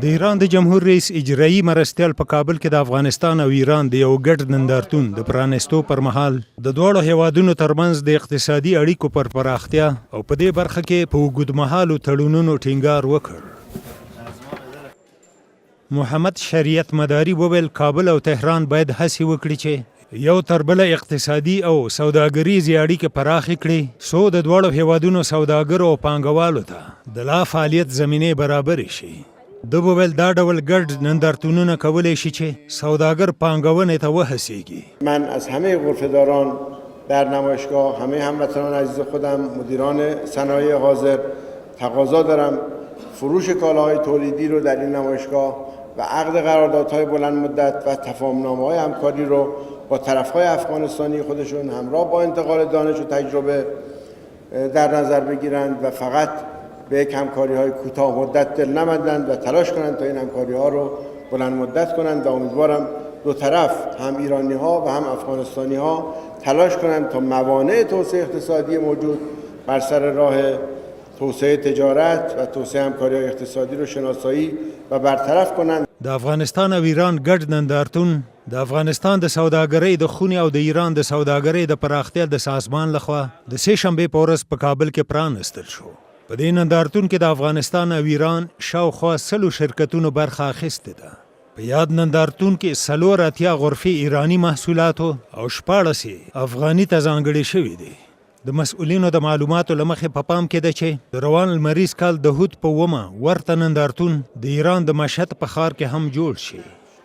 د ایران د جمهور رئیس اجرایي مرستیال په کابل کې د افغانستان او ایران د یو ګډ نندارتون د پرانستو پر مهال د دواړو هیوادونو ترمنځ د اقتصادي اړیکو پر پراختیا او په دې برخه کې په اوږدمهالو تړونونو ټینګار وکړ. محمد شریعت مداري وویل کابل او تهران باید هڅې وکړي چې یو تر بله اقتصادي او سوداګریزې اړیکې پراخې کړي څو د دواړو هیوادونو سوداګرو او پانګوالو ته د لا فعالیت زمینې برابرې شي. د وویل دا ډول ګډ نندارتونونه کولی شي چې سوداګر پانګونې ته وهڅیږي. من از همه غرفه‌داران در نمایشگاه، همه هموطنان عزیز خودم، مدیران صنایع حاضر تقاضا دارم فروش کالاهای تولیدی رو در این نمایشگاه و عقد قراردادهای بلند مدت و تفاهم‌نامه‌های همکاری رو با طرف‌های افغانستانی خودشون همراه با انتقال دانش و تجربه در نظر بگیرند و فقط به یک همکاری‌های کوتاه مدت دل نبندند و تلاش کنند تا این همکاری‌ها رو بلند مدت کنند و امیدوارم دو طرف هم ایرانی‌ها و هم افغانستانی‌ها تلاش کنند تا موانع توسعه اقتصادی موجود بر سر راه توسعه تجارت و توسعه همکاری‌های اقتصادی رو شناسایی و برطرف کنند. د افغانستان او ایران ګډ نندارتون د افغانستان د سوداګرۍ د خونې او د ایران د سوداګرۍ د پراختیا د سازمان لخوا د سې شنبې په ورځ په کابل کې پرانستل شو. په دې نندارتون کې د افغانستان او ایران شاوخوا 100 شرکتونو برخه اخیستې ده. په یاد نندارتون کې 4 غرفې ایرانی محصولاتو او 14 افغاني ته ځانګړې شوې دي. د مسؤلینو د معلوماتو له مخې په پام کې ده چې د روان لمریز کال د هود په 9 ورته نندارتون د ایران د مشهد په ښار کې هم جوړ شي.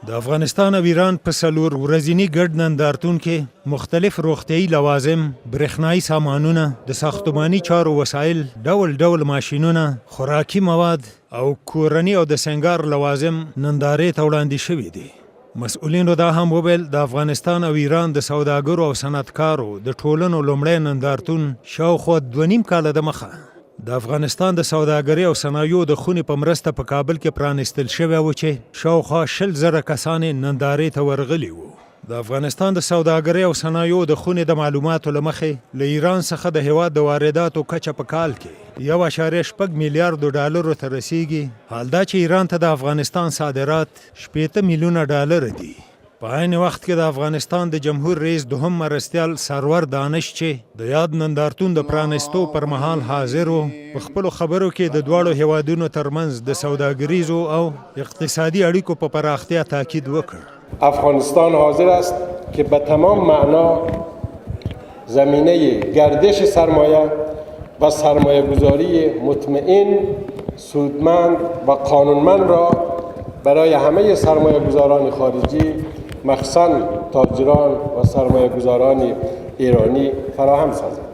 د افغانستان او ایران په 4 ورځني ګډ نندارتون کې مختلف روغتیايي لوازم، برېښنایي سامانونه، د ساختماني چارو وسایل، ډول ډول ماشینونه، خوراکي مواد او کورني او د سنگار لوازم نندارې ته وړاندې شوي دي. مسؤلینو دا هم وویل د افغانستان او ایران د سوداګرو او صنعتکارو د ټولنو لومړی نندارتون شاوخوا 2.5 کاله د مخه د افغانستان د سوداګرۍ او صنایعو د خونې په مرسته په کابل کې پرانستل شوی و چې شاوخوا 20,000 کسان نندارې ته ورغلي وو. د افغانستان د سوداګرۍ او صنایعو د خونې د معلوماتو له مخې له ایران څخه د هیواد د وارداتو کچه په کال کې 1.6 میلیارډ ډالرو ته رسیږي. حال دا چې ایران ته د افغانستان صادرات 80 میلیونه ډالر دي. په عین وخت کې د افغانستان د جمهور رئیس دوهم مرستیال سرور دانش چې د یاد نندارتون د پرانستو پر مهال حاضر و په خپلو خبرو کې د دواړو هیوادونو ترمنځ د سوداګریزو او اقتصادي اړیکو په پراختیا تاکید وکړ. افغانستان حاضر است که به تمام معنا زمینه گردش سرمایه و سرمایه گذاری مطمئن، سودمند و قانونمند را برای همه سرمایه گذاران خارجی مخصوصاً تاجران و سرمایه گذاران ایرانی فراهم سازد.